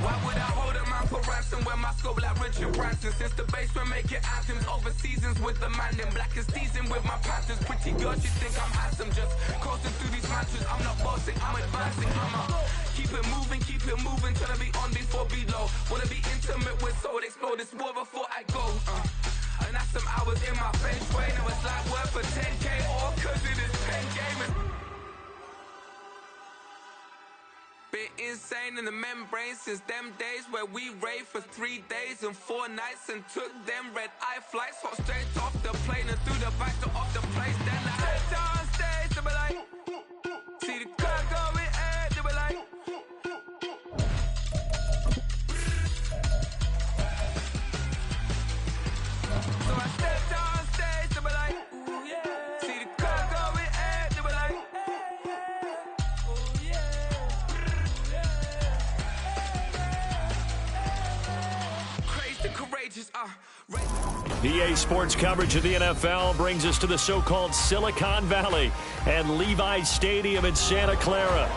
Why would I hold a man for ransom when my scope like Richard Branson? Since the basement making anthems over seasons with the man in black is seasoned with my patterns. Pretty girls, you think I'm handsome, just coasting through these matches. I'm not bossing, I'm advancing. Keep it moving, trying to be on before below. Wanna be intimate with soul, explore this war before I go. And that's some hours in my face way. Now it's like worth for 10K, all cause it is pen gaming. Been insane in the membrane since them days where we raved for 3 days and 4 nights and took them red-eye flights. Hot straight off the plane and through the back door of the place. Then I head on stage, they be like, see the car going ahead, they be like. So I stepped on stage, they be like, ooh yeah. See the car going ahead, they be like, ooh yeah. Crazy, courageous, EA Sports coverage of the NFL brings us to the so-called Silicon Valley and Levi's Stadium in Santa Clara.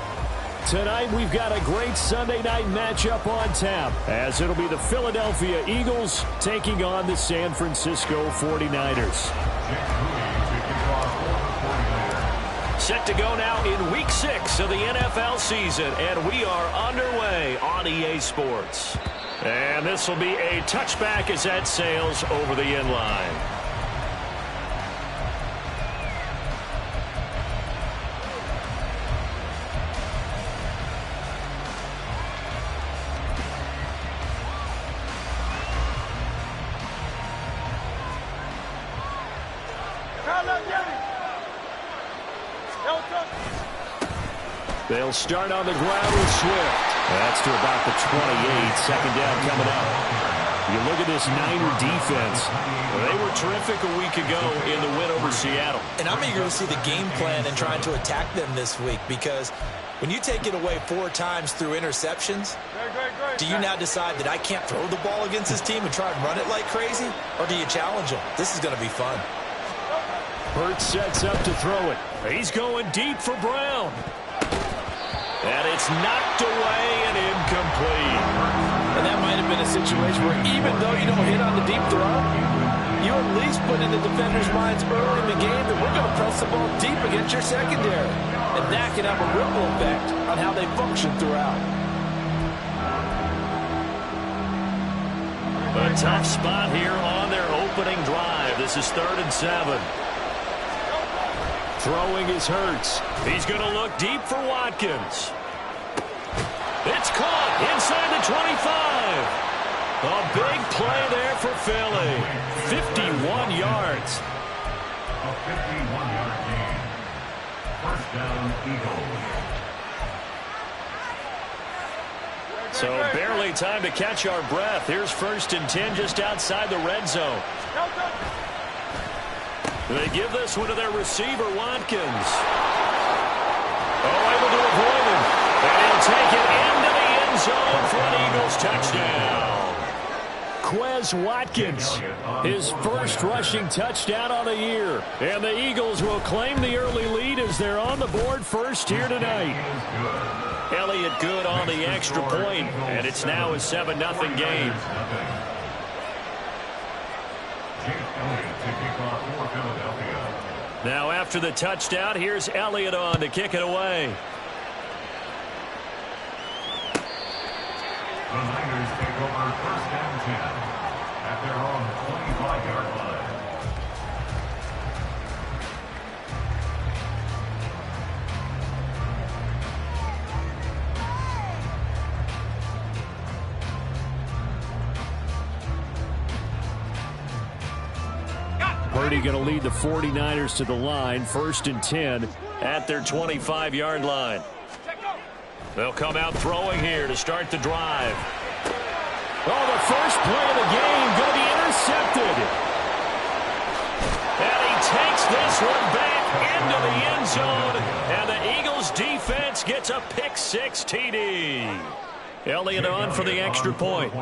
Tonight, we've got a great Sunday night matchup on tap, as it'll be the Philadelphia Eagles taking on the San Francisco 49ers. Set to go now in Week 6 of the NFL season, and we are underway on EA Sports. And this will be a touchback as that sails over the end line. They'll start on the ground with Swift. That's to about the 28. Second down coming up. You look at this Niner defense. They were terrific a week ago in the win over Seattle. And I'm eager to see the game plan and trying to attack them this week, because when you take it away 4 times through interceptions, do you now decide that I can't throw the ball against this team and try and run it like crazy? Or do you challenge them? This is going to be fun. Hurts sets up to throw it. He's going deep for Brown. And it's knocked away and incomplete. And that might have been a situation where even though you don't hit on the deep throw, you at least put in the defenders' minds early in the game that we're going to press the ball deep against your secondary. And that can have a ripple effect on how they function throughout. A tough spot here on their opening drive. This is 3rd and 7. Throwing is Hurts. He's going to look deep for Watkins. It's caught inside the 25. A big play there for Philly. 51 yards. A 51-yard gain. First down, Eagles. So barely time to catch our breath. Here's 1st and 10 just outside the red zone. They give this one to their receiver, Watkins. Oh, able to avoid him. And he'll take it into the end zone for an Eagles touchdown. Quez Watkins, his first rushing touchdown on the year. And the Eagles will claim the early lead as they're on the board first here tonight. Elliott good on the extra point, and it's now a 7-0 game. Now after the touchdown, here's Elliott on to kick it away. The Niners take over 1st and 10 at their own 25-yard line. Purdy going to lead the 49ers to the line, 1st and 10 at their 25-yard line. They'll come out throwing here to start the drive. Oh, the first play of the game going to be intercepted. And he takes this one back into the end zone. And the Eagles defense gets a pick-6 TD. Elliott on for the extra point.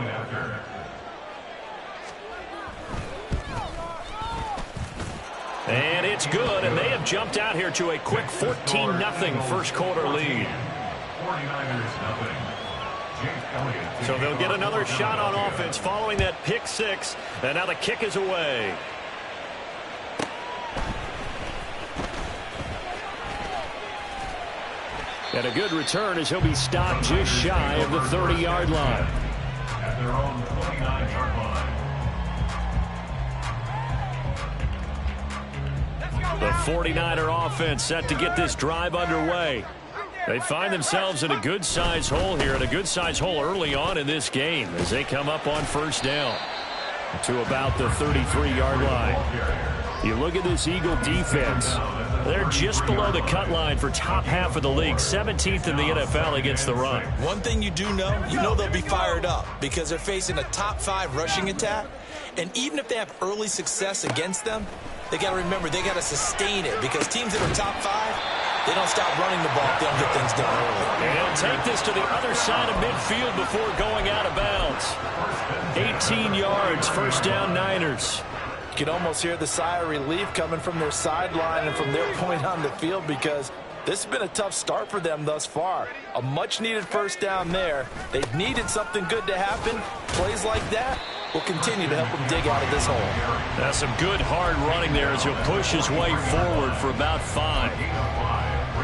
And it's good, and they have jumped out here to a quick 14-0 first quarter lead. 49ers nothing. So they'll get another shot on offense following that pick six. And now the kick is away. And a good return as he'll be stopped just shy of the 30-yard line. At their own 29-yard line. The 49er offense set to get this drive underway. They find themselves in a good-sized hole here, and a good-sized hole early on in this game as they come up on first down to about the 33-yard line. You look at this Eagle defense. They're just below the cut line for top half of the league, 17th in the NFL against the run. One thing you do know, they'll be fired up because they're facing a top 5 rushing attack. And even if they have early success against them, they got to remember they got to sustain it because teams that are top 5, they don't stop running the ball if they don't get things done early. And he'll take this to the other side of midfield before going out of bounds. 18 yards, first down Niners. You can almost hear the sigh of relief coming from their sideline and from their point on the field because this has been a tough start for them thus far. A much-needed first down there. They've needed something good to happen. Plays like that will continue to help them dig out of this hole. That's some good hard running there as he'll push his way forward for about 5.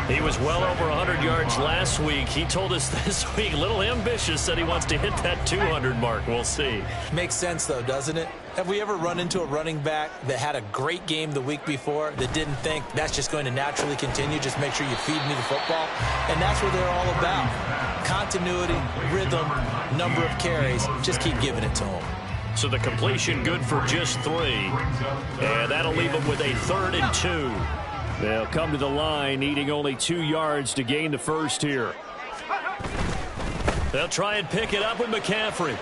He was well over 100 yards last week. He told us this week, a little ambitious, said he wants to hit that 200 mark. We'll see. Makes sense, though, doesn't it? Have we ever run into a running back that had a great game the week before that didn't think that's just going to naturally continue? Just make sure you feed me the football. And that's what they're all about. Continuity, rhythm, number of carries. Just keep giving it to them. So the completion good for just 3. And that'll leave them with a 3rd and 2. They'll come to the line needing only 2 yards to gain the first here. They'll try and pick it up with McCaffrey.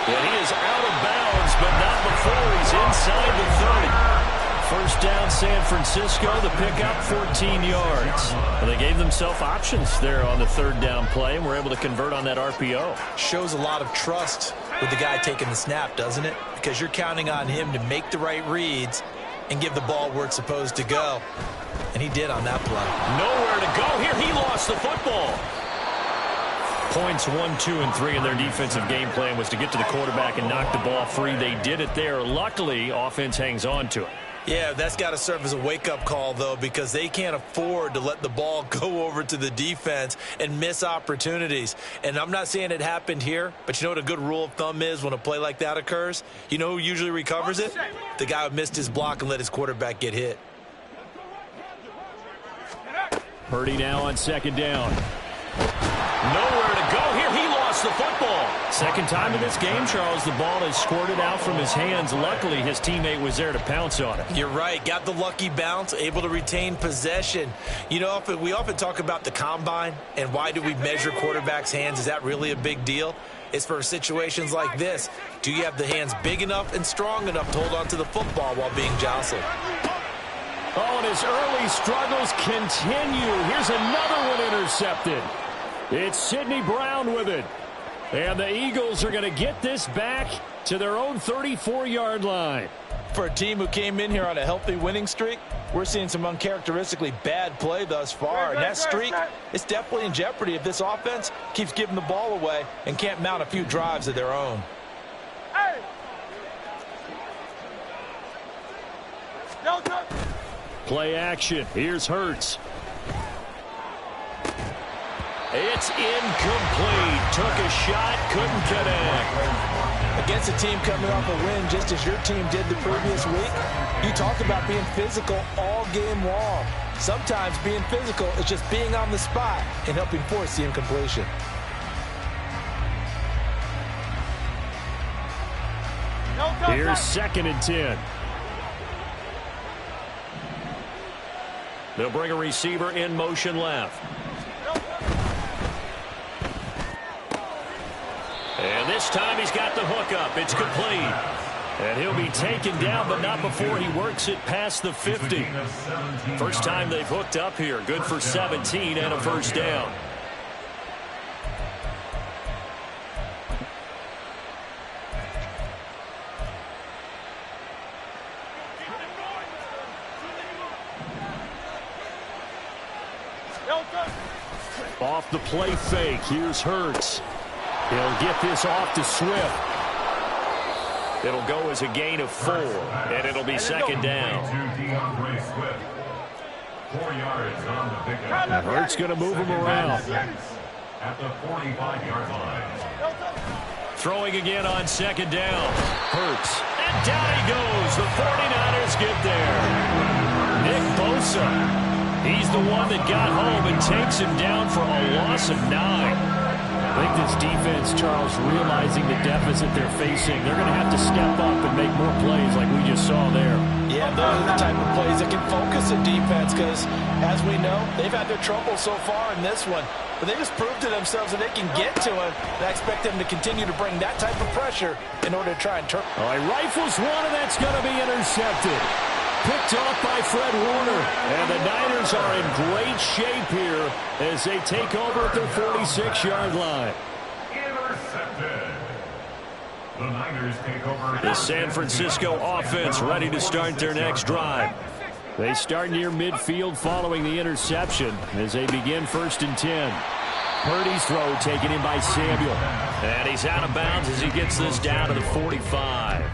And he is out of bounds, but not before he's inside the 30. First down, San Francisco. The pickup, 14 yards. Well, they gave themselves options there on the 3rd down play, and were able to convert on that RPO. Shows a lot of trust with the guy taking the snap, doesn't it? Because you're counting on him to make the right reads and give the ball where it's supposed to go. And he did on that play. Nowhere to go here. He lost the football. Points 1, 2, and 3 in their defensive game plan was to get to the quarterback and knock the ball free. They did it there. Luckily, offense hangs on to it. Yeah, that's got to serve as a wake-up call, though, because they can't afford to let the ball go over to the defense and miss opportunities. And I'm not saying it happened here, but you know what a good rule of thumb is when a play like that occurs? You know who usually recovers it? The guy who missed his block and let his quarterback get hit. Purdy now on 2nd down. Nowhere to go here. He lost the football. Second time in this game, Charles, the ball has squirted out from his hands. Luckily, his teammate was there to pounce on it. You're right. Got the lucky bounce, able to retain possession. You know, we often talk about the combine and why do we measure quarterbacks' hands. Is that really a big deal? It's for situations like this. Do you have the hands big enough and strong enough to hold on to the football while being jostled? Oh, and his early struggles continue. Here's another one intercepted. It's Sidney Brown with it. And the Eagles are going to get this back to their own 34-yard line. For a team who came in here on a healthy winning streak, we're seeing some uncharacteristically bad play thus far. And that streak is definitely in jeopardy if this offense keeps giving the ball away and can't mount a few drives of their own. Play action. Here's Hurts. It's incomplete. Took a shot, couldn't connect. Against a team coming off a win just as your team did the previous week, you talk about being physical all game long. Sometimes being physical is just being on the spot and helping force the incompletion. Here's 2nd and 10. They'll bring a receiver in motion left. And this time he's got the hook up. It's complete. And he'll be taken down, but not before he works it past the 50. First time they've hooked up here. Good for 17 and a first down. Off the play fake, here's Hurts. He'll get this off to Swift. It'll go as a gain of 4, and it'll be second down. 4 yards on the pickup. And Hurts going to move him around. At the 45-yard line. Throwing again on second down. Hurts. And down he goes. The 49ers get there. Nick Bosa. He's the one that got home and takes him down for a loss of 9. I think this defense, Charles, realizing the deficit they're facing, they're going to have to step up and make more plays like we just saw there. Yeah, those are the type of plays that can focus a defense because, as we know, they've had their trouble so far in this one. But they just proved to themselves that they can get to it, and I expect them to continue to bring that type of pressure in order to try and turn. All right, rifles one, and that's going to be intercepted. Picked off by Fred Warner. And the Niners are in great shape here as they take over at their 46-yard line. Intercepted. The Niners take over. The San Francisco offense ready to start their next drive. They start near midfield following the interception as they begin 1st and 10. Purdy's throw taken in by Samuel. And he's out of bounds as he gets this down to the 45.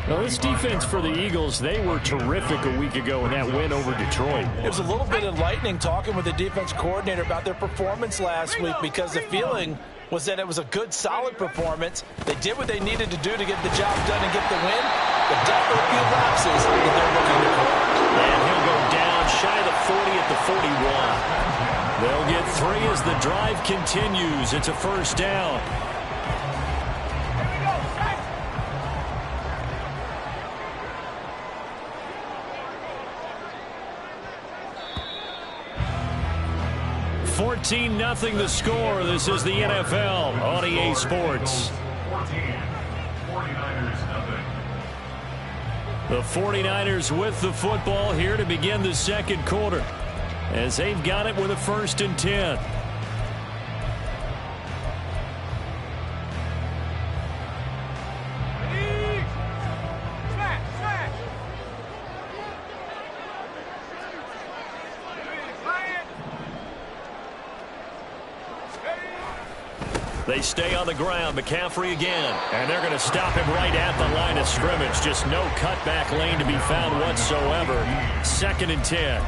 Now, this defense for the Eagles, they were terrific a week ago in that win over Detroit. It was a little bit enlightening talking with the defense coordinator about their performance last week because the feeling was that it was a good, solid performance. They did what they needed to do to get the job done and get the win, but definitely a few lapses that they're looking to correct. And he'll go down shy of the 40 at the 41. They'll get 3 as the drive continues. It's a 1st down. Nothing the score. This is the NFL on EA Sports. 49ers nothing. The 49ers with the football here to begin the 2nd quarter as they've got it with a 1st and 10. They stay on the ground. McCaffrey again. And they're going to stop him right at the line of scrimmage. Just no cutback lane to be found whatsoever. 2nd and 10.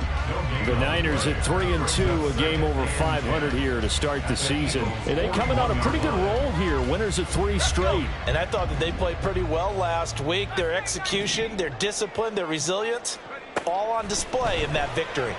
The Niners at 3-2, a game over 500 here to start the season. And they coming on a pretty good roll here. Winners of 3 straight. And I thought that they played pretty well last week. Their execution, their discipline, their resilience, all on display in that victory.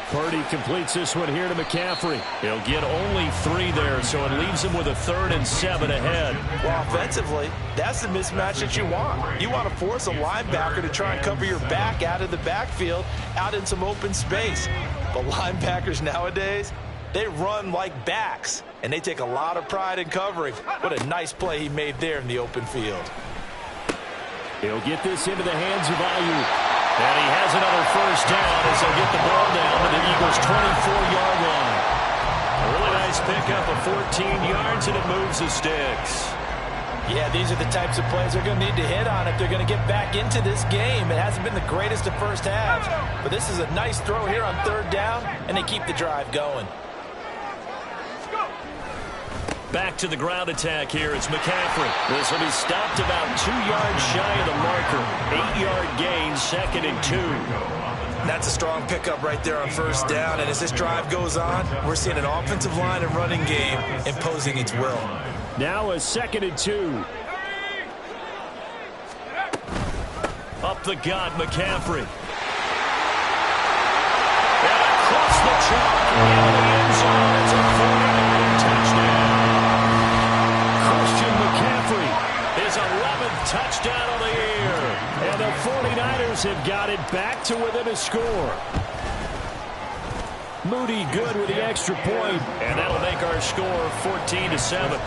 Purdy completes this one here to McCaffrey. He'll get only 3 there, so it leaves him with a 3rd and 7 ahead. Well, offensively, that's the mismatch that you want. You want to force a linebacker to try and cover your back out of the backfield, out in some open space. But linebackers nowadays, they run like backs, and they take a lot of pride in covering. What a nice play he made there in the open field. He'll get this into the hands of Ayuk. And he has another 1st down as they'll get the ball down to the Eagles' 24-yard line. A really nice pickup of 14 yards, and it moves the sticks. Yeah, these are the types of plays they're going to need to hit on if they're going to get back into this game. It hasn't been the greatest of first halves, but this is a nice throw here on 3rd down, and they keep the drive going. Back to the ground attack here. It's McCaffrey. This will be stopped about 2 yards shy of the marker. 8-yard gain, 2nd and 2. That's a strong pickup right there on 1st down. And as this drive goes on, we're seeing an offensive line and running game imposing its will. Now a 2nd and 2. Up the gut, McCaffrey. And across the chalk into the end zone. It's a 49er touchdown. His 11th touchdown of the year. And the 49ers have got it back to within a score. Moody good with the extra point, and that'll make our score 14-7.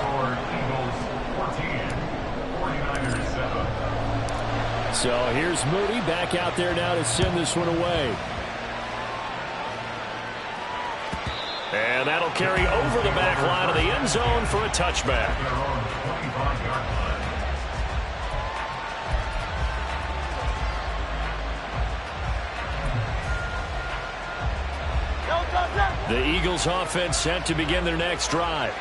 So here's Moody back out there now to send this one away. And that'll carry over the back line of the end zone for a touchback. The Eagles offense set to begin their next drive.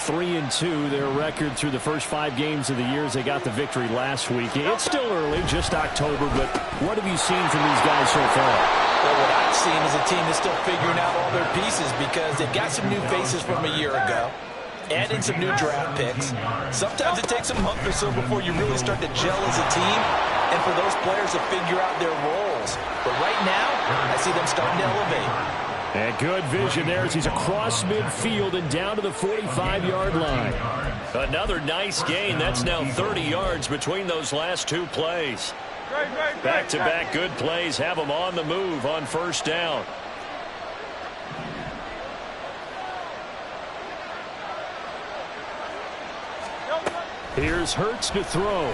3-2, their record through the first 5 games of the year as they got the victory last week. It's still early, just October, but what have you seen from these guys so far? Well, what I've seen is a team that's still figuring out all their pieces because they've got some new faces from a year ago, add in some new draft picks. Sometimes it takes a month or so before you really start to gel as a team and for those players to figure out their roles. But right now, I see them starting to elevate. And good vision there as he's across midfield and down to the 45-yard line. Another nice gain. That's now 30 yards between those last 2 plays. Back-to-back good plays have them on the move on first down. Here's Hurts to throw.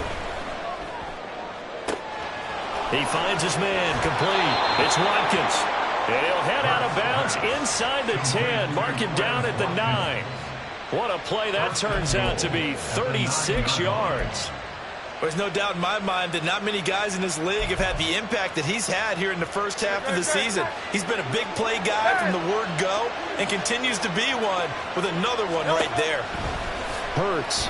He finds his man complete. It's Watkins. And he'll head out of bounds inside the 10. Mark him down at the 9. What a play that turns out to be. 36 yards. There's no doubt in my mind that not many guys in this league have had the impact that he's had here in the first half of the season. He's been a big play guy from the word go and continues to be one with another one right there. Hurts.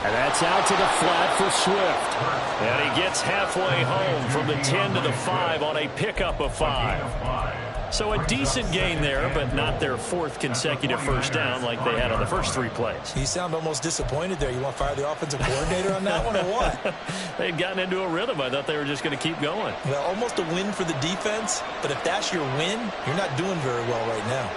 And that's out to the flat for Swift. And he gets halfway home from the 10 to the 5 on a pickup of 5. So a decent gain there, but not their 4th consecutive first down like they had on the first 3 plays. You sound almost disappointed there. You want to fire the offensive coordinator on that one or what? They'd gotten into a rhythm. I thought they were just going to keep going. Well, almost a win for the defense, but if that's your win, you're not doing very well right now.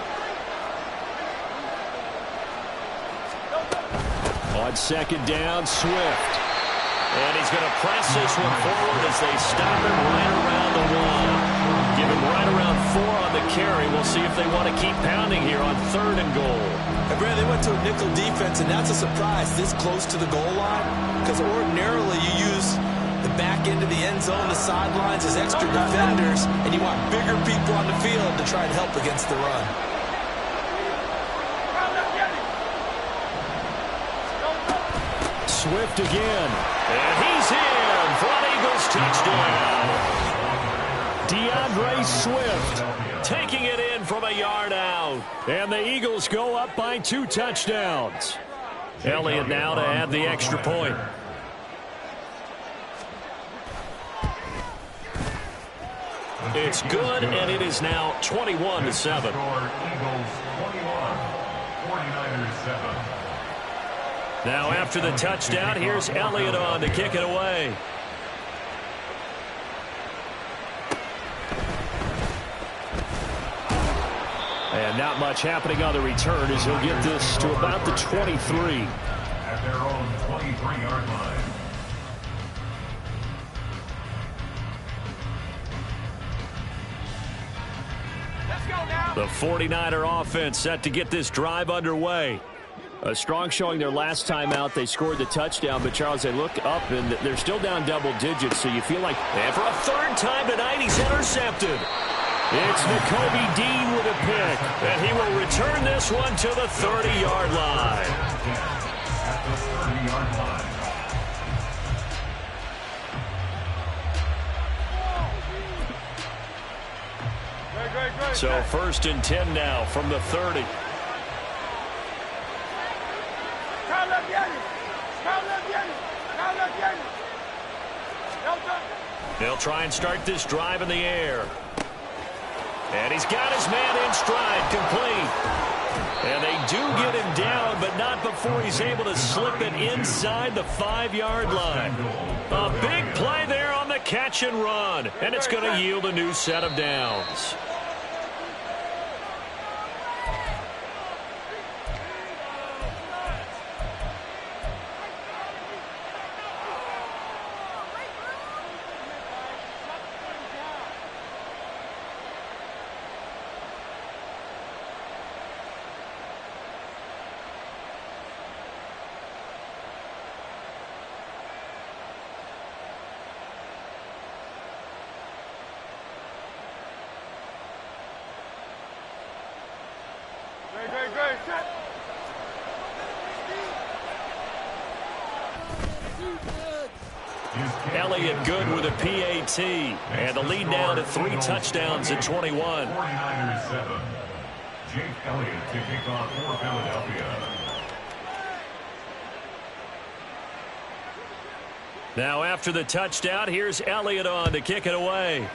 On second down, Swift. And he's going to press this one forward as they stop him right around the 1. Give him right around 4 on the carry. We'll see if they want to keep pounding here on 3rd and goal. And Brad, they went to a nickel defense, and that's a surprise this close to the goal line because ordinarily you use the back end of the end zone, the sidelines as extra defenders, and you want bigger people on the field to try and help against the run. Swift again. And he's in for an Eagles touchdown. DeAndre Swift taking it in from a yard out. And the Eagles go up by 2 touchdowns. Elliott now to add the extra point. It's good, and it is now 21-7. Eagles 21, 49ers 7. Now after the touchdown, here's Elliott on to kick it away. And not much happening on the return as he'll get this to about the 23. At their own 23-yard line. The 49er offense set to get this drive underway. A strong showing their last time out. They scored the touchdown, but Charles, they look up and they're still down double digits, so you feel like, and for a 3rd time tonight, he's intercepted. It's Nakobe Dean with a pick, and he will return this one to the 30-yard line. At the 30-yard line. So 1st and 10 now from the 30. They'll try and start this drive in the air. And he's got his man in stride, complete. And they do get him down, but not before he's able to slip it inside the 5-yard line. A big play there on the catch and run, and it's going to yield a new set of downs. Elliott good with a PAT. And the lead now to 3 touchdowns at 21. 49ers 7. Jake Elliott to kick off for Philadelphia. Now after the touchdown, here's Elliott on to kick it away.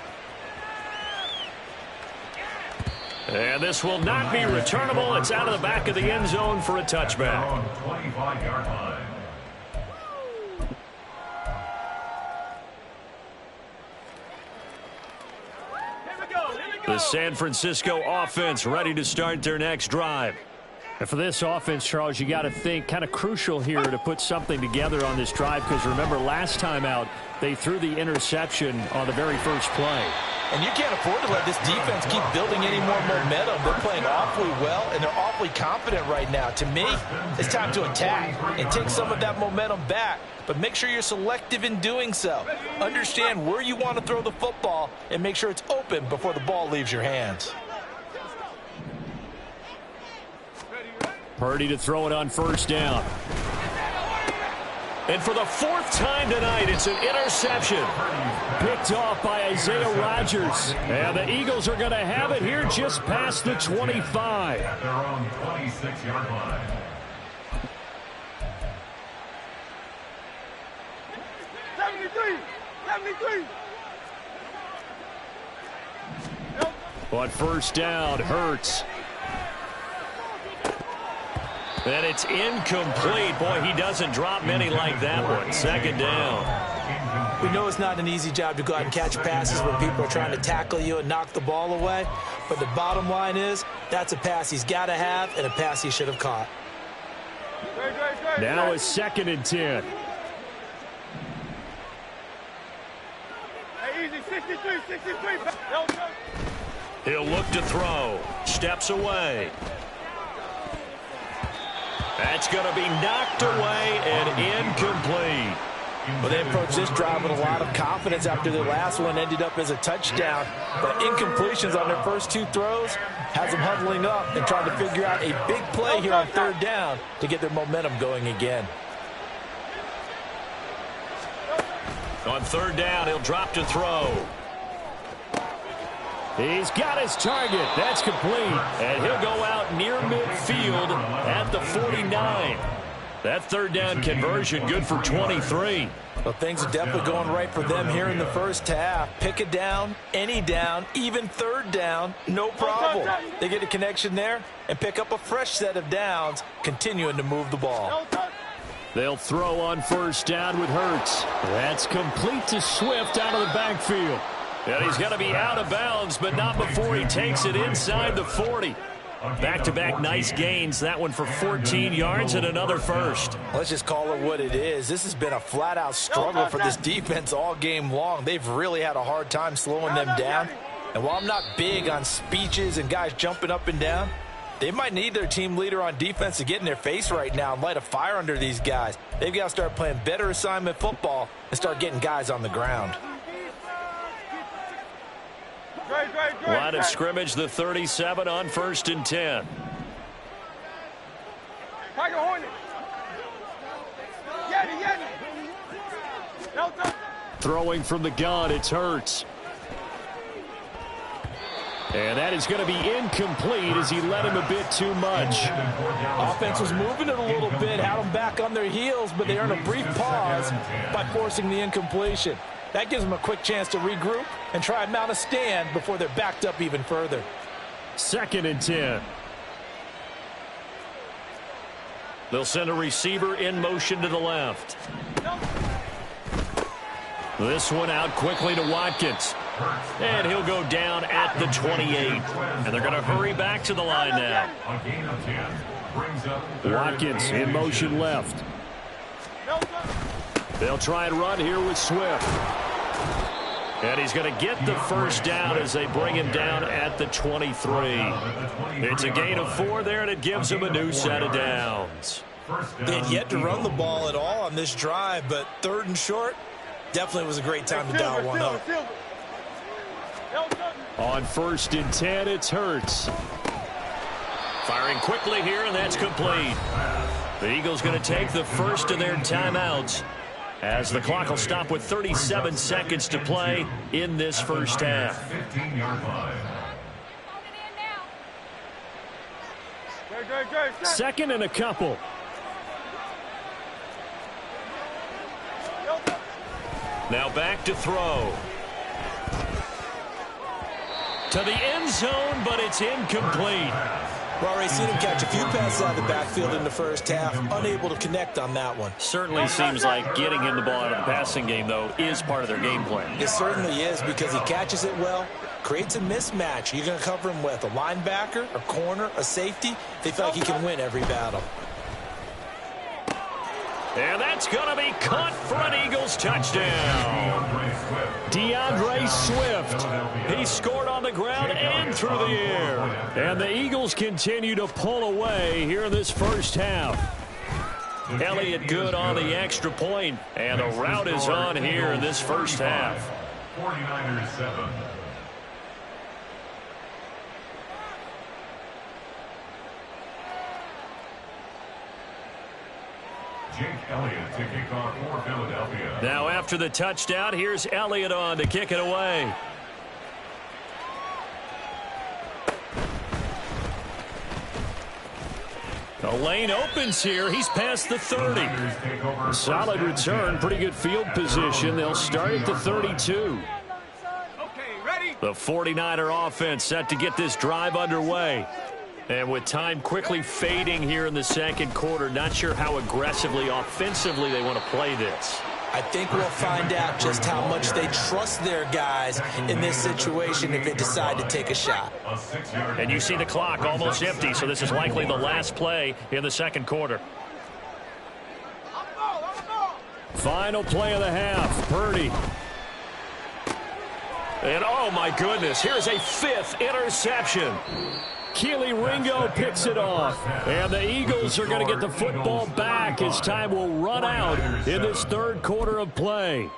And this will not be returnable. It's out of the back of the end zone for a touchback. 25-yard line. The San Francisco offense ready to start their next drive. And for this offense, Charles, you got to think kind of crucial here to put something together on this drive, because remember last time out they threw the interception on the very first play. And you can't afford to let this defense keep building any more momentum. They're playing awfully well, and they're awfully confident right now. To me, it's time to attack and take some of that momentum back. But make sure you're selective in doing so. Understand where you want to throw the football and make sure it's open before the ball leaves your hands. Purdy to throw it on first down. And for the 4th time tonight, it's an interception. Picked off by Isaiah Rodgers. And the Eagles are going to have it here just past the 25. At their own 26-yard line. On first down, Hurts. And it's incomplete. Boy, he doesn't drop many like that one. Second down. We know it's not an easy job to go out and catch passes when people are trying to tackle you and knock the ball away. But the bottom line is, that's a pass he's got to have and a pass he should have caught. Now a 2nd and 10. He'll look to throw. Steps away. That's going to be knocked away and incomplete. Well, they approached this drive with a lot of confidence after their last one ended up as a touchdown. But incompletions on their first 2 throws has them huddling up and trying to figure out a big play here on 3rd down to get their momentum going again. On 3rd down, he'll drop to throw. He's got his target. That's complete. And he'll go out near midfield at the 49. That 3rd down conversion good for 23. Well, things are definitely going right for them here in the first half. Pick a down, any down, even 3rd down, no problem. They get a connection there and pick up a fresh set of downs, continuing to move the ball. They'll throw on first down with Hurts. That's complete to Swift out of the backfield. And he's going to be out of bounds, but not before he takes it inside the 40. Back-to-back nice gains. That one for 14 yards and another first. Let's just call it what it is. This has been a flat-out struggle for this defense all game long. They've really had a hard time slowing them down. And while I'm not big on speeches and guys jumping up and down, they might need their team leader on defense to get in their face right now and light a fire under these guys. They've got to start playing better assignment football and start getting guys on the ground. Line of scrimmage, the 37 on 1st and 10. Throwing from the gun, it's Hurts. And that is going to be incomplete as he led him a bit too much. Offense was moving it a little bit, had them back on their heels, but they earned a brief pause by forcing the incompletion. That gives them a quick chance to regroup and try and mount a stand before they're backed up even further. 2nd and 10. They'll send a receiver in motion to the left. This one out quickly to Watkins. And he'll go down at the 28. And they're going to hurry back to the line now. Watkins in motion left. They'll try and run here with Swift. And he's going to get the first down as they bring him down at the 23. It's a gain of 4 there, and it gives him a new set of downs. They had yet to run the ball at all on this drive, but 3rd and short definitely was a great time to dial one up. On 1st and 10, it's Hurts. Firing quickly here, and that's complete. The Eagles going to take the first of their timeouts. as the clock will stop with 37 seconds to play in this first half. 15-yard line. Second and a couple. Now back to throw. To the end zone, but it's incomplete. We've already seen him catch a few passes out of the backfield in the first half. Unable to connect on that one. Certainly seems like getting him the ball out of the passing game, though, is part of their game plan. It certainly is, because he catches it well, creates a mismatch. You're going to cover him with a linebacker, a corner, a safety. They feel like he can win every battle. And that's going to be caught for an Eagles touchdown. DeAndre Swift. He scored on the ground and through the air. And the Eagles continue to pull away here in this first half. Elliott good on the extra point, and the route is on here in this first half. 49ers 7. Jake Elliott to kick off for Philadelphia. Now after the touchdown, here's Elliott on to kick it away. The lane opens here. He's past the 30. Solid return, pretty good field position. They'll start at the 32. The 49er offense set to get this drive underway. And with time quickly fading here in the second quarter, not sure how aggressively, offensively they want to play this. I think we'll find out just how much they trust their guys in this situation if they decide to take a shot. And you see the clock almost empty, so this is likely the last play in the second quarter. Final play of the half, Purdy. And oh my goodness, here's a 5th interception. Keely Ringo picks it off. And the Eagles are going to get the football back as time will run out in this third quarter of play.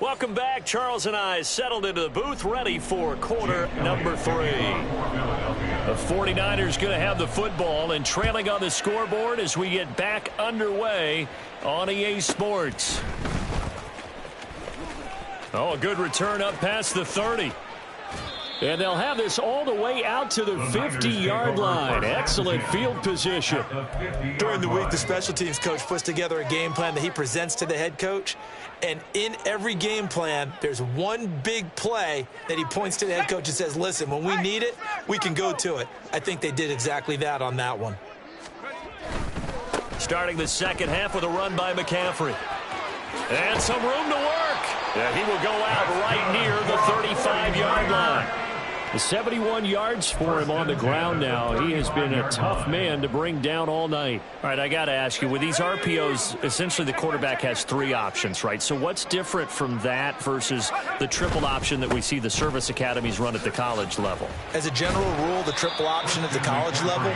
Welcome back. Charles and I settled into the booth, ready for quarter number 3. The 49ers going to have the football and trailing on the scoreboard as we get back underway on EA Sports. Oh, a good return up past the 30. And they'll have this all the way out to the 50-yard line. Excellent field position. During the week, the special teams coach puts together a game plan that he presents to the head coach. And in every game plan, there's one big play that he points to the head coach and says, listen, when we need it, we can go to it. I think they did exactly that on that one. Starting the second half with a run by McCaffrey. And some room to work. And he will go out right near the 35-yard line. 71 yards for him on the ground now. He has been a tough man to bring down all night. All right, I got to ask you, with these RPOs, essentially the quarterback has 3 options, right? So what's different from that versus the triple option that we see the service academies run at the college level? As a general rule, the triple option at the college level,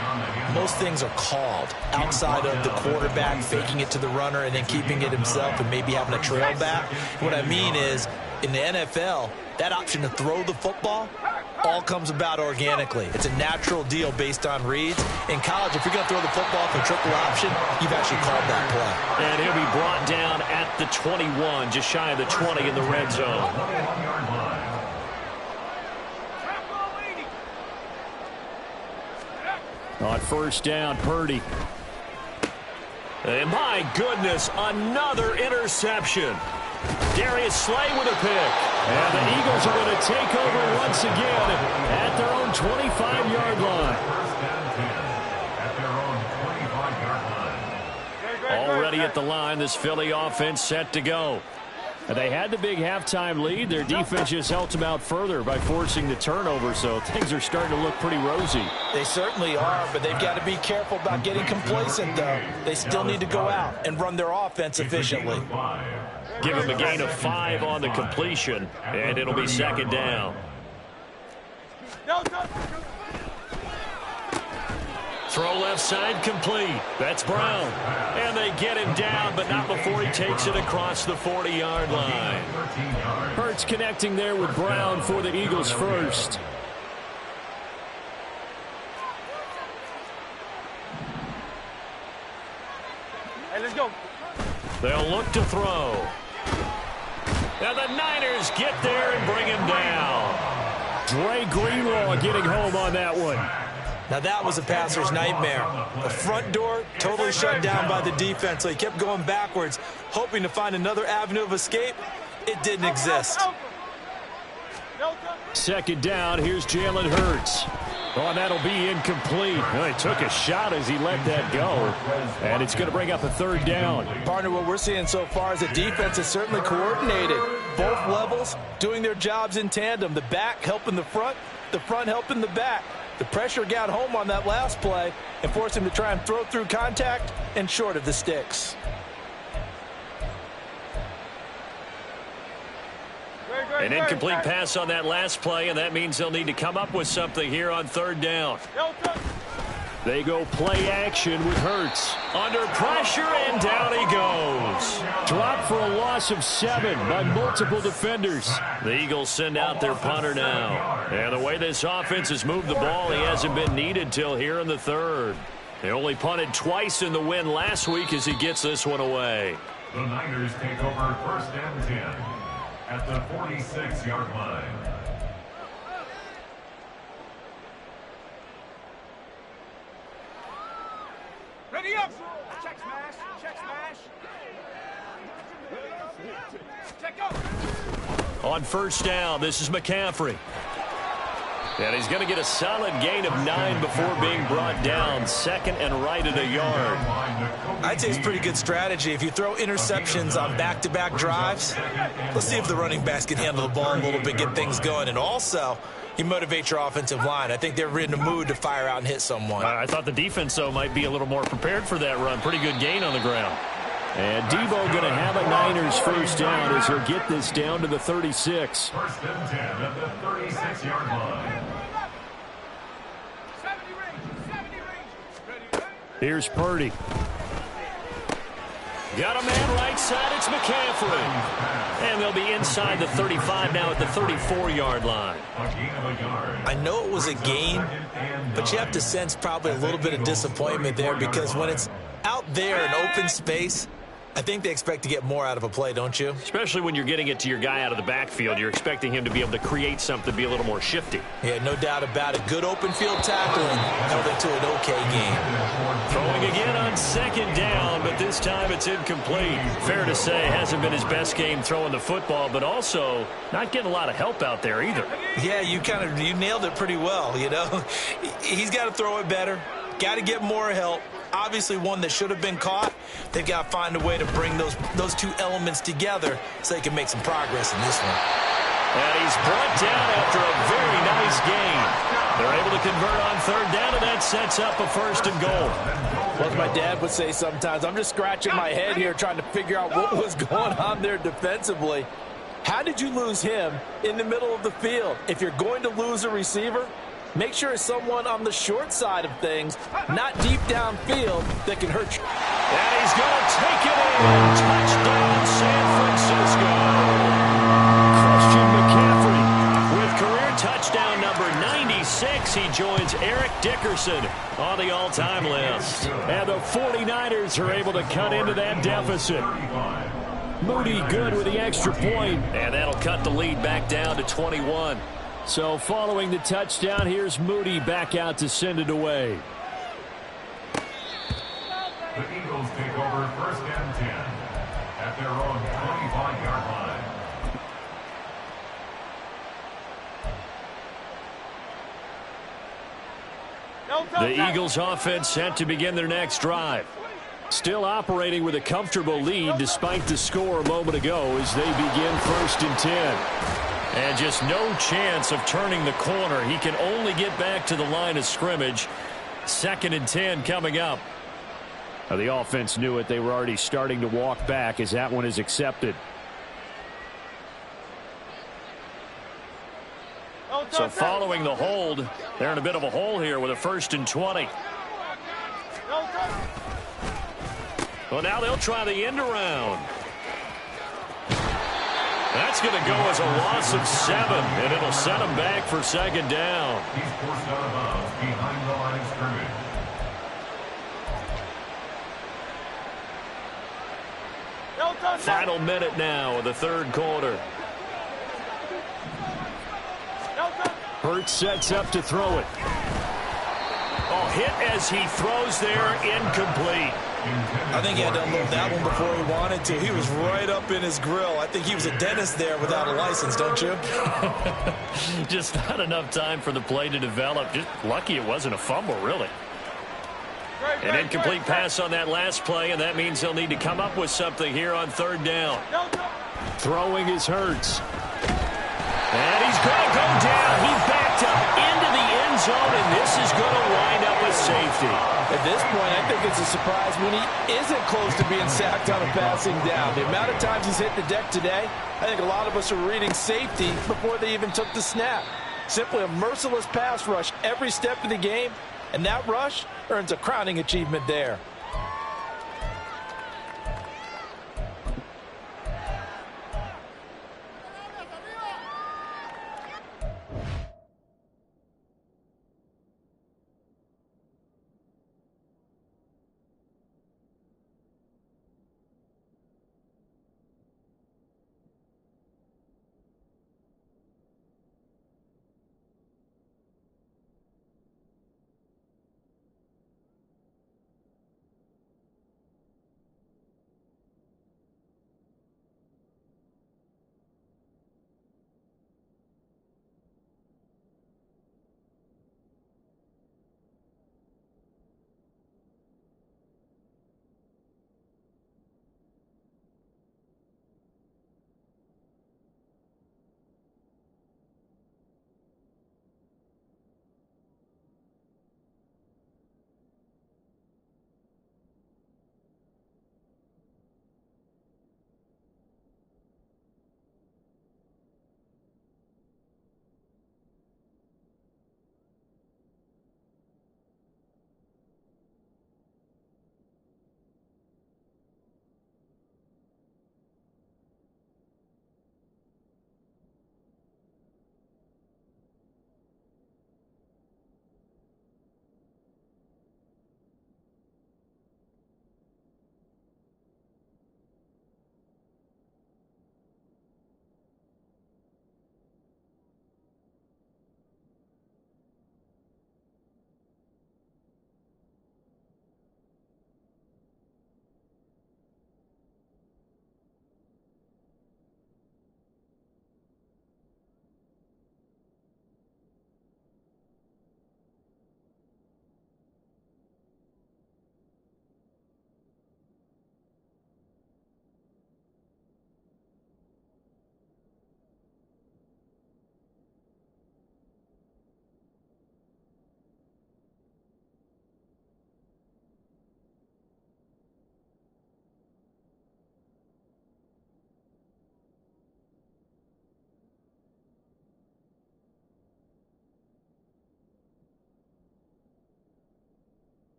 most things are called outside of the quarterback faking it to the runner and then keeping it himself and maybe having a trail back. What I mean is, in the NFL, that option to throw the football all comes about organically. It's a natural deal based on reads. In college, if you're going to throw the football for triple option, you've actually called that play. And he'll be brought down at the 21, just shy of the 20 in the red zone. On first down, Purdy. And my goodness, another interception. Darius Slay with a pick. And the Eagles are going to take over once again at their own 25-yard line. Already at the line, this Philly offense set to go. And they had the big halftime lead. Their defense just helped them out further by forcing the turnover, so things are starting to look pretty rosy. They certainly are, but they've got to be careful about getting complacent, though. They still need to go out and run their offense efficiently. Give him a gain of 5 on the completion, and it'll be second down. Throw left side complete. That's Brown. And they get him down, but not before he takes it across the 40-yard line. Hurts connecting there with Brown for the Eagles first. Hey, let's go. They'll look to throw. Now the Niners get there and bring him down. Dre Greenlaw getting home on that one. Now that was a passer's nightmare. The front door totally shut down by the defense, so he kept going backwards, hoping to find another avenue of escape. It didn't exist. Second down, here's Jalen Hurts. Oh, and that'll be incomplete. Well, he took a shot as he let that go, and it's going to bring up a third down. Partner, what we're seeing so far is the defense is certainly coordinated. Both levels doing their jobs in tandem. The back helping the front helping the back. The pressure got home on that last play and forced him to try and throw through contact and short of the sticks. An incomplete pass on that last play, and that means they'll need to come up with something here on third down. They go play action with Hurts. Under pressure, and down he goes. Dropped for a loss of 7 by multiple defenders. The Eagles send out their punter now. And the way this offense has moved the ball, he hasn't been needed till here in the third. They only punted twice in the win last week as he gets this one away. The Niners take over first and 10 at the 46-yard line. Ready up. Check smash. Check smash. Check go. On first down, this is McCaffrey. And he's going to get a solid gain of 9 before being brought down. Second and right at a yard. I'd say it's pretty good strategy. If you throw interceptions on back-to-back drives, let's see if the running backs can handle the ball a little bit, get things going. And also, you motivate your offensive line. I think they're in the mood to fire out and hit someone. I thought the defense, though, might be a little more prepared for that run. Pretty good gain on the ground. And Debo going to have a Niners first down as he'll get this down to the 36. First and 10 at the 36-yard line. Here's Purdy. Got a man right side. It's McCaffrey. And they'll be inside the 35 now at the 34-yard line. I know it was a gain, but you have to sense probably a little bit of disappointment there because when it's out there in open space, I think they expect to get more out of a play, don't you? Especially when you're getting it to your guy out of the backfield. You're expecting him to be able to create something, be a little more shifty. Yeah, no doubt about it. Good open field tackling held it to an okay game. Throwing again on second down, but this time it's incomplete. Fair to say, hasn't been his best game throwing the football, but also not getting a lot of help out there either. Yeah, you nailed it pretty well, you know. He's got to throw it better. Got to get more help. Obviously one that should have been caught. They've got to find a way to bring those two elements together so they can make some progress in this one. And he's brought down after a very nice gain. They're able to convert on third down, and that sets up a first and goal. Well, as my dad would say sometimes, I'm just scratching my head here trying to figure out what was going on there defensively. How did you lose him in the middle of the field? If you're going to lose a receiver, make sure it's someone on the short side of things, not deep downfield, that can hurt you. And he's going to take it in. Touchdown, San Francisco. Christian McCaffrey with career touchdown number 96. He joins Eric Dickerson on the all-time list. And the 49ers are able to cut into that deficit. Moody good with the extra point. And that'll cut the lead back down to 21. So following the touchdown, here's Moody back out to send it away. The Eagles take over first and 10 at their own 25-yard line. The Eagles offense set to begin their next drive. Still operating with a comfortable lead despite the score a moment ago as they begin first and 10. And just no chance of turning the corner. He can only get back to the line of scrimmage. Second and 10 coming up. Now, the offense knew it. They were already starting to walk back as that one is accepted. So following the hold, they're in a bit of a hole here with a first and 20. Well, now they'll try the end around. That's going to go as a loss of 7, and it'll set them back for second down. He's forced out of bounds behind the line of scrimmage. Final minute now of the third quarter. Hurts sets up to throw it. Oh, hit as he throws there, incomplete. I think he had to unload that one before he wanted to. He was right up in his grill. I think he was a dentist there without a license, don't you? Just not enough time for the play to develop. Just lucky it wasn't a fumble, really. An incomplete pass on that last play, and that means he'll need to come up with something here on third down. Throwing is Hurts. And he's going to go down. He backed up into the end zone, and this is going to wind up with safety. At this point, I think it's a surprise when he isn't close to being sacked on a passing down. The amount of times he's hit the deck today, I think a lot of us are reading safety before they even took the snap. Simply a merciless pass rush every step of the game, and that rush earns a crowning achievement there.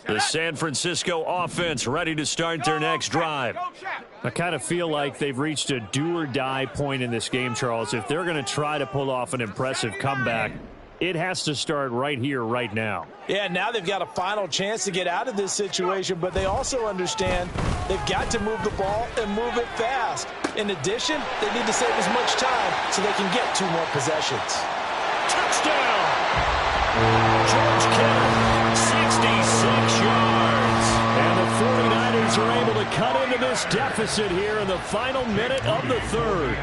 The San Francisco offense ready to start their next drive. I kind of feel like they've reached a do-or-die point in this game, Charles. If they're going to try to pull off an impressive comeback, it has to start right here, right now. Yeah, now they've got a final chance to get out of this situation, but they also understand they've got to move the ball and move it fast. In addition, they need to save as much time so they can get 2 more possessions. Touchdown! George Kittle, 66 yards. And the 49ers are able to cut into this deficit here in the final minute of the third.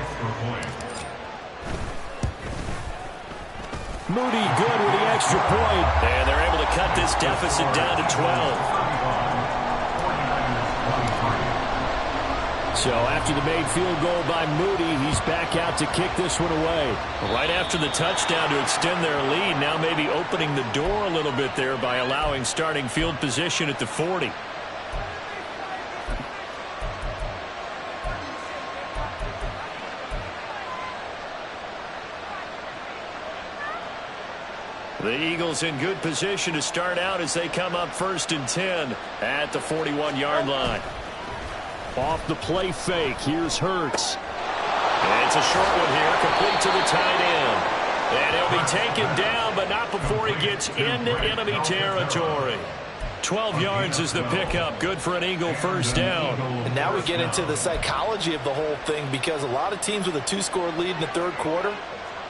Moody good with the extra point. And they're able to cut this deficit down to 12. So after the made field goal by Moody, he's back out to kick this one away. Right after the touchdown to extend their lead, now maybe opening the door a little bit there by allowing starting field position at the 40. The Eagles in good position to start out as they come up 1st and 10 at the 41-yard line. Off the play fake, here's Hurts. And it's a short one here, complete to the tight end. And he'll be taken down, but not before he gets into enemy territory. 12 yards is the pickup. Good for an Eagle first down. And now we get into the psychology of the whole thing, because a lot of teams with a 2-score lead in the third quarter,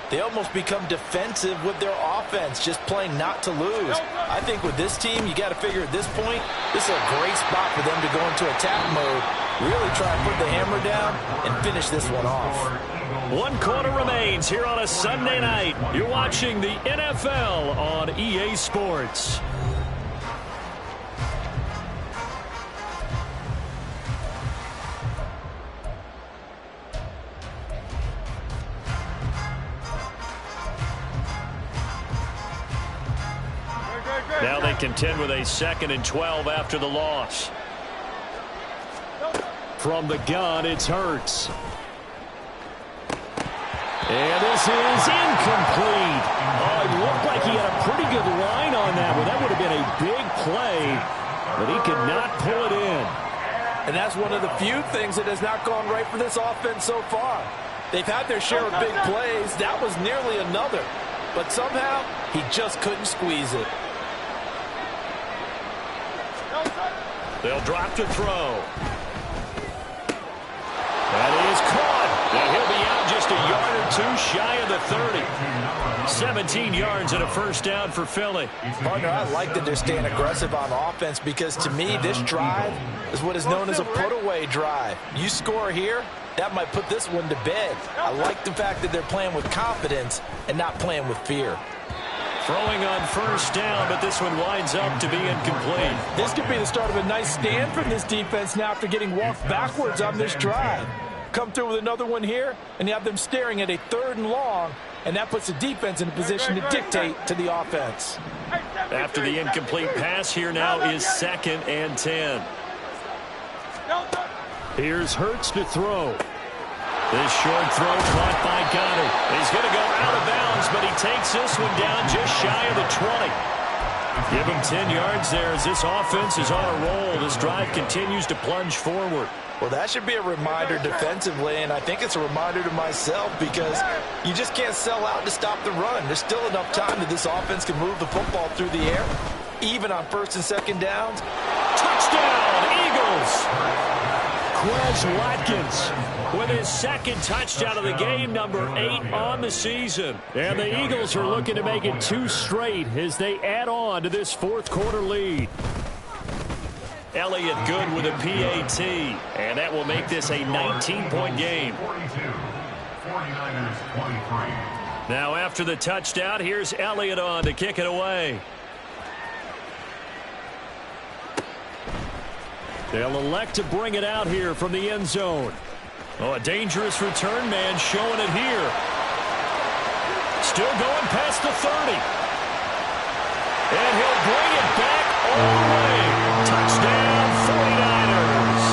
they almost become defensive with their offense, just playing not to lose. I think with this team, you got to figure at this point, this is a great spot for them to go into attack mode, really try and put the hammer down and finish this one off. 1 quarter remains here on a Sunday night. You're watching the NFL on EA Sports. Now they contend with a 2nd and 12 after the loss. From the gun, it's Hurts. And this is incomplete. Oh, it looked like he had a pretty good line on that one. That would have been a big play, but he could not pull it in. And that's one of the few things that has not gone right for this offense so far. They've had their share of big plays. That was nearly another. But somehow, he just couldn't squeeze it. They'll drop to throw. That is caught. And he'll be out just a yard or 2 shy of the 30. 17 yards and a first down for Philly. Partner, I like that they're staying aggressive on offense, because to me, this drive is what is known as a put-away drive. You score here, that might put this one to bed. I like the fact that they're playing with confidence and not playing with fear. Throwing on first down, but this one winds up to be incomplete. This could be the start of a nice stand from this defense now after getting walked backwards on this drive. Come through with another one here, and you have them staring at a 3rd and long, and that puts the defense in a position to dictate to the offense. After the incomplete pass, here now is 2nd and 10. Here's Hurts to throw. This short throw caught by Goddard. He's going to go out of bounds, but he takes this one down just shy of the 20. Give him 10 yards there as this offense is on a roll. This drive continues to plunge forward. Well, that should be a reminder defensively, and I think it's a reminder to myself, because you just can't sell out to stop the run. There's still enough time that this offense can move the football through the air, even on 1st and 2nd downs. Touchdown, Eagles! Quez Watkins with his 2nd touchdown of the game, number 8 on the season. And the Eagles are looking to make it 2 straight as they add on to this 4th quarter lead. Elliott good with a PAT, and that will make this a 19-point game. 49ers 23. Now after the touchdown, here's Elliott on to kick it away. They'll elect to bring it out here from the end zone. Oh, a dangerous return man showing it here. Still going past the 30. And he'll bring it back all the way. Touchdown, 49ers.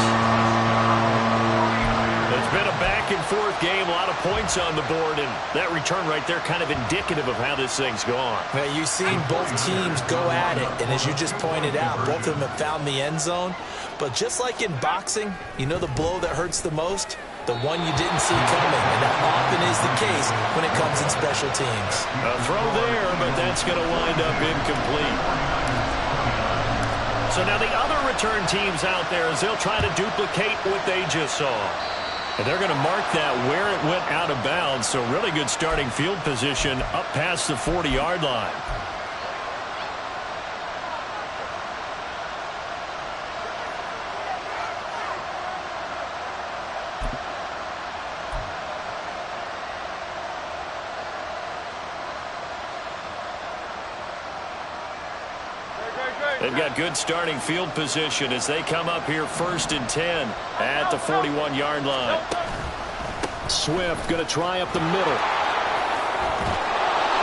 It's been a back-and-forth game, a lot of points on the board, and that return right there kind of indicative of how this thing's gone. Now, you've seen both teams go at it, and as you just pointed out, both of them have found the end zone. But just like in boxing, you know the blow that hurts the most? The one you didn't see coming, and that often is the case when it comes in special teams. A throw there, but that's going to wind up incomplete. So now the other return teams out there, as they'll try to duplicate what they just saw. And they're going to mark that where it went out of bounds, so really good starting field position up past the 40-yard line. They've got good starting field position as they come up here 1st and 10 at the 41-yard line. Swift going to try up the middle.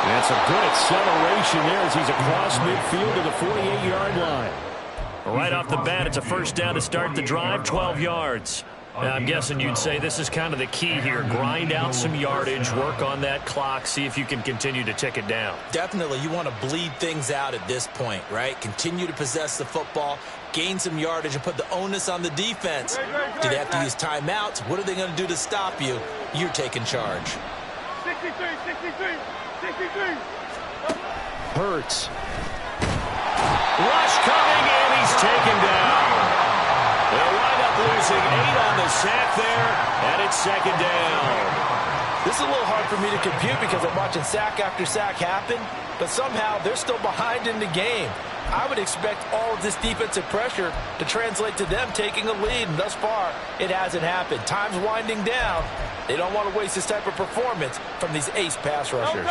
That's a good acceleration there as he's across midfield to the 48-yard line. Right off the bat, it's a first down to start the drive, 12 yards. I'm guessing you'd say this is kind of the key here. Grind out some yardage, work on that clock, see if you can continue to tick it down. Definitely, you want to bleed things out at this point, right? Continue to possess the football, gain some yardage, and put the onus on the defense. Do they have to use timeouts? What are they going to do to stop you? You're taking charge. 63, 63. Hurts. Rush coming, and he's taken down. They'll wind up losing 8 on the sack there, and it's second down. This is a little hard for me to compute because I'm watching sack after sack happen, but somehow they're still behind in the game. I would expect all of this defensive pressure to translate to them taking a lead, and thus far, it hasn't happened. Time's winding down. They don't want to waste this type of performance from these ace pass rushers.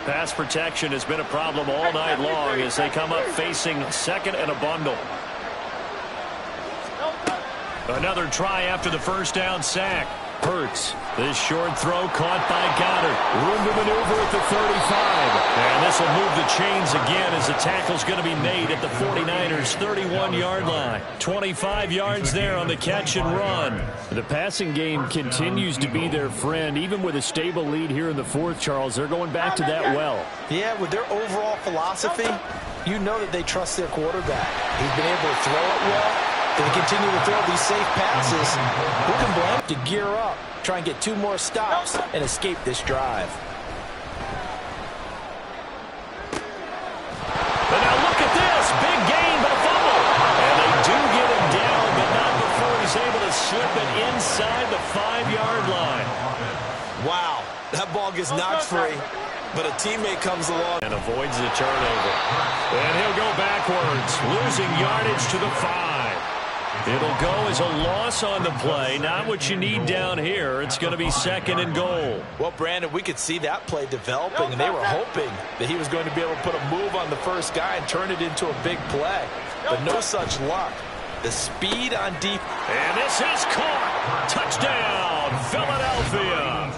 Pass protection has been a problem all night long as they come up facing second and a bundle. Another try after the first down sack. Hurts. This short throw caught by Goddard. Room to maneuver at the 35. And this will move the chains again as the tackle's going to be made at the 49ers' 31-yard line. 25 yards there on the catch and run. The passing game continues to be their friend. Even with a stable lead here in the fourth, Charles, they're going back to that well. Yeah, with their overall philosophy, you know that they trust their quarterback. He's been able to throw it well. They continue to throw these safe passes. Who can blame to gear up, try and get 2 more stops, and escape this drive? And now look at this. Big gain, but a fumble. And they do get him down, but not before he's able to slip it inside the 5-yard line. Wow, that ball gets knocked free, but a teammate comes along and avoids the turnover. And he'll go backwards, losing yardage to the 5. It'll go as a loss on the play. Not what you need down here. It's going to be second and goal. Well, Brandon, we could see that play developing, and they were hoping that he was going to be able to put a move on the first guy and turn it into a big play. But no such luck. The speed on deep. And this is caught. Touchdown, Philadelphia.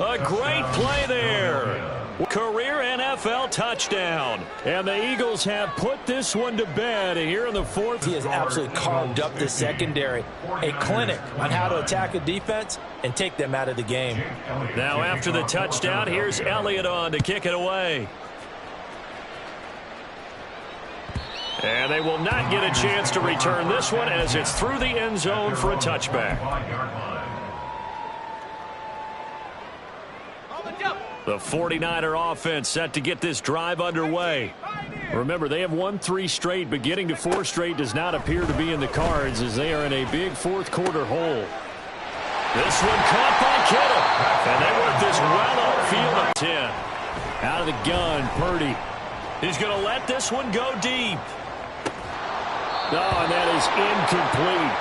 A great play there. Career NFL touchdown. And the Eagles have put this one to bed here in the fourth. He has absolutely carved up the secondary. A clinic on how to attack a defense and take them out of the game. Now after the touchdown, here's Elliott on to kick it away. And they will not get a chance to return this one as it's through the end zone for a touchback. The 49er offense set to get this drive underway. Remember, they have won 3 straight, but getting to 4 straight does not appear to be in the cards as they are in a big fourth quarter hole. This one caught by Kittle. And they work this well upfield at 10. Out of the gun, Purdy. He's going to let this one go deep. Oh, and that is incomplete.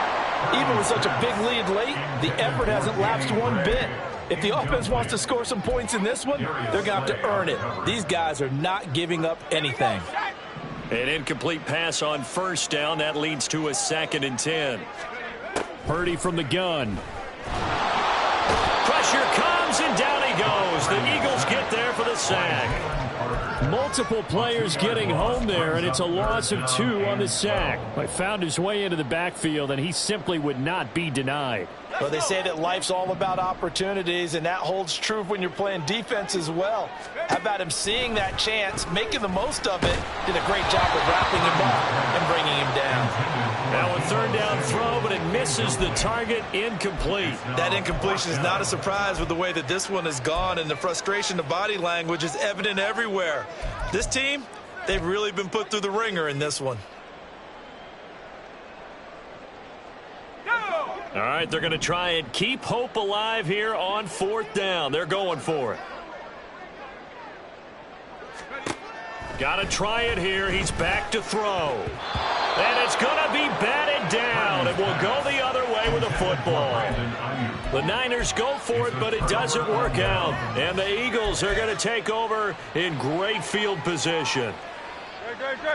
Even with such a big lead late, the effort hasn't lapsed one bit. If the offense wants to score some points in this one, they're going to have to earn it. These guys are not giving up anything. An incomplete pass on first down. That leads to a 2nd and 10. Purdy from the gun. Pressure comes, and down he goes. The Eagles get there for the sack. Multiple players getting home there, and it's a loss of 2 on the sack. He found his way into the backfield, and he simply would not be denied. Well, they say that life's all about opportunities, and that holds true when you're playing defense as well. How about him seeing that chance, making the most of it, did a great job of wrapping him up and bringing him down. Now a 3rd down throw, but it misses the target, incomplete. That incompletion is not a surprise with the way that this one has gone, and the frustration of body language is evident everywhere. This team, they've really been put through the ringer in this one. All right, they're going to try and keep hope alive here on 4th down. They're going for it. Got to try it here. He's back to throw. And it's going to be batted down. It will go the other way with a football. The Niners go for it, but it doesn't work out. And the Eagles are going to take over in great field position.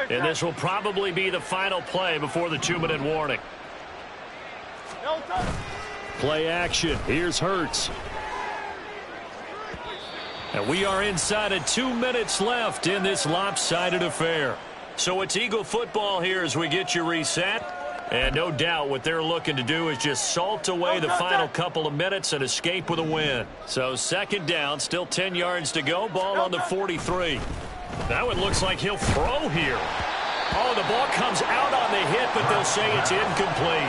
And this will probably be the final play before the 2-minute warning. Play action. Here's Hurts. And we are inside of 2 minutes left in this lopsided affair. So it's Eagle football here as we get you reset. And no doubt what they're looking to do is just salt away the final couple of minutes and escape with a win. So second down, still 10 yards to go. Ball on the 43. That one looks like he'll throw here. Oh, the ball comes out on the hit, but they'll say it's incomplete.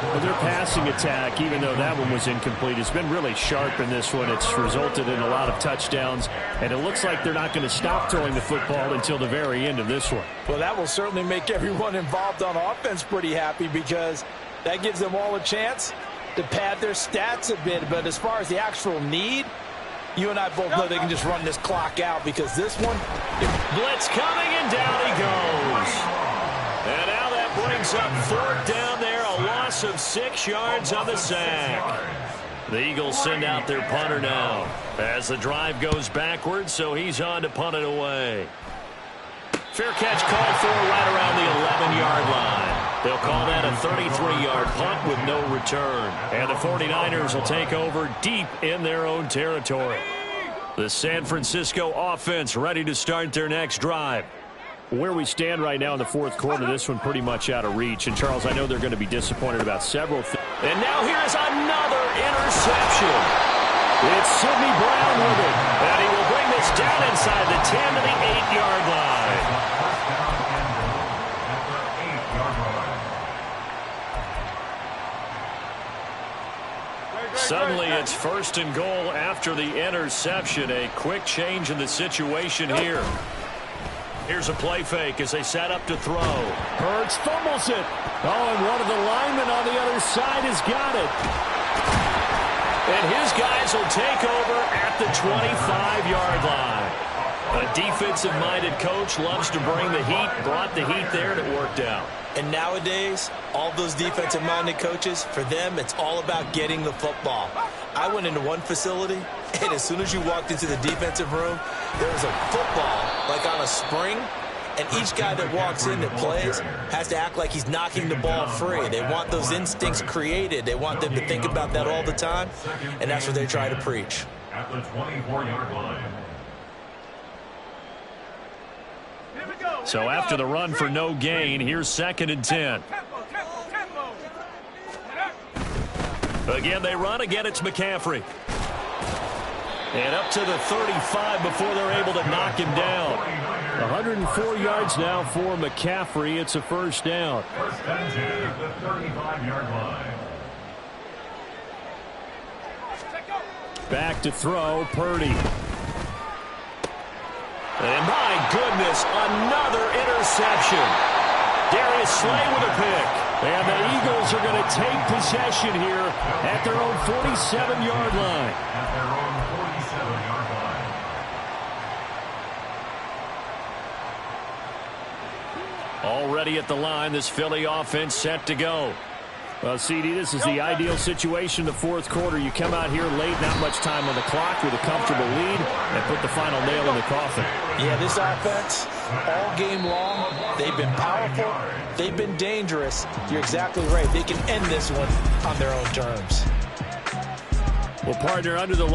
Well, their passing attack, even though that one was incomplete, has been really sharp in this one. It's resulted in a lot of touchdowns, and it looks like they're not going to stop throwing the football until the very end of this one. Well, that will certainly make everyone involved on offense pretty happy because that gives them all a chance to pad their stats a bit. But as far as the actual need, you and I both know they can just run this clock out because this one... Blitz coming, and down he goes. And now that brings up fourth down there, a loss of 6 yards on the sack. The Eagles send out their punter now as the drive goes backwards, so he's on to punt it away. Fair catch called for right around the 11-yard line. They'll call that a 33-yard punt with no return. And the 49ers will take over deep in their own territory. The San Francisco offense ready to start their next drive. Where we stand right now in the fourth quarter, this one pretty much out of reach. And, Charles, I know they're going to be disappointed about several things. And now here's another interception. It's Sidney Brown with it. And he will bring this down inside the 10 to the 8-yard line. Suddenly it's first and goal after the interception. A quick change in the situation here. Here's a play fake as they set up to throw. Hurts fumbles it. Oh, and one of the linemen on the other side has got it. And his guys will take over at the 25-yard line. A defensive-minded coach loves to bring the heat, brought the heat there, and it worked out. And nowadays, all those defensive-minded coaches, for them, it's all about getting the football. I went into one facility, and as soon as you walked into the defensive room, there was a football, like on a spring, and each guy that walks in that plays has to act like he's knocking the ball free. They want those instincts created. They want them to think about that all the time, and that's what they try to preach. At the 24-yard line. So after the run for no gain, here's second and 10. Again, they run. Again, it's McCaffrey. And up to the 35 before they're able to knock him down. 104 yards now for McCaffrey. It's a first down. First and 10 at the 35-yard line. Back to throw, Purdy. And my goodness, another interception. Darius Slay with a pick. And the Eagles are going to take possession here at their own 47-yard line. At their own 47-yard line. Already at the line, this Philly offense set to go. Well, CD, this is the ideal situation in the fourth quarter. You come out here late, not much time on the clock with a comfortable lead, and put the final nail in the coffin. Yeah, this offense, all game long, they've been powerful, they've been dangerous. You're exactly right. They can end this one on their own terms. Well, partner, under the